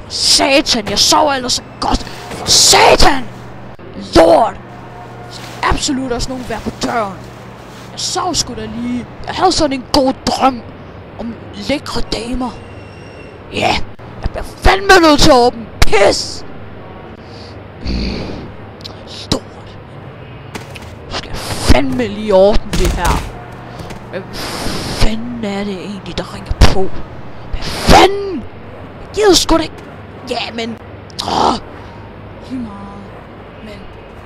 Satan, jeg sover ellers så godt. For satan! Lord! Skal absolut også nogen være på døren. Jeg sov sgu da lige. Jeg havde sådan en god drøm om lækre damer. Ja, yeah, jeg bliver fandme nødt til at åbne. Pis! Lord. Skal jeg fandme lige ordne det her. Hvem fanden er det egentlig, der ringer på? Hvad fanden? Jeg gider sgu da ikke. Ja, men... lige meget. Men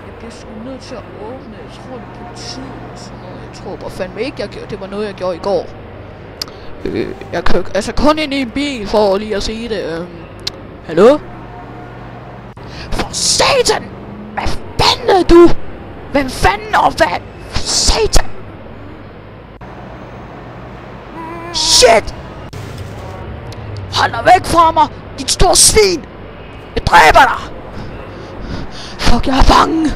jeg bliver sgu nødt til at åbne. Jeg tror, det er politiet og sådan noget. Jeg tror bare fandme ikke, jeg gjorde. Det var noget, jeg gjorde i går. Jeg kører altså kun ind i en bil for lige at sige det. Hallo? For satan! Hvad fanden er du? Hvem fanden og hvad? Satan! Shit! Hold dig væk fra mig, dit store svin! Jeg dræber dig! Fuck, jeg er bange!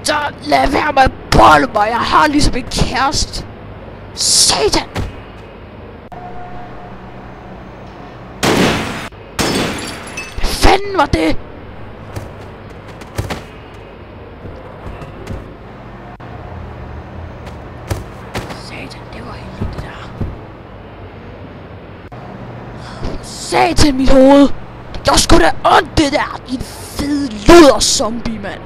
Så lad være med at bolle mig, jeg har ligesom en kæreste. Satan! Hvad fanden var det? Satan, det var heldigt det der. Satan, mit hoved! Det gjorde sgu da ondt det der, din fede luder zombie, mand!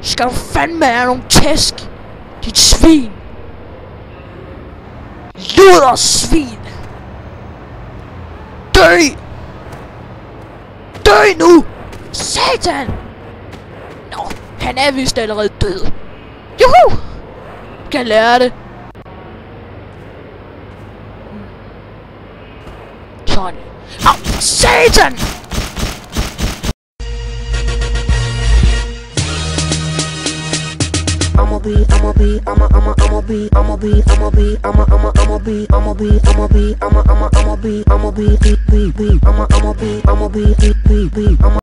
Skal du fandme have nogle tæsk, dit svin! Luder svin! Dø! Dø nu! Satan! Nå, han er vist allerede død. Juhu! Kan jeg lære det? Sådan. Au, satan! I'ma be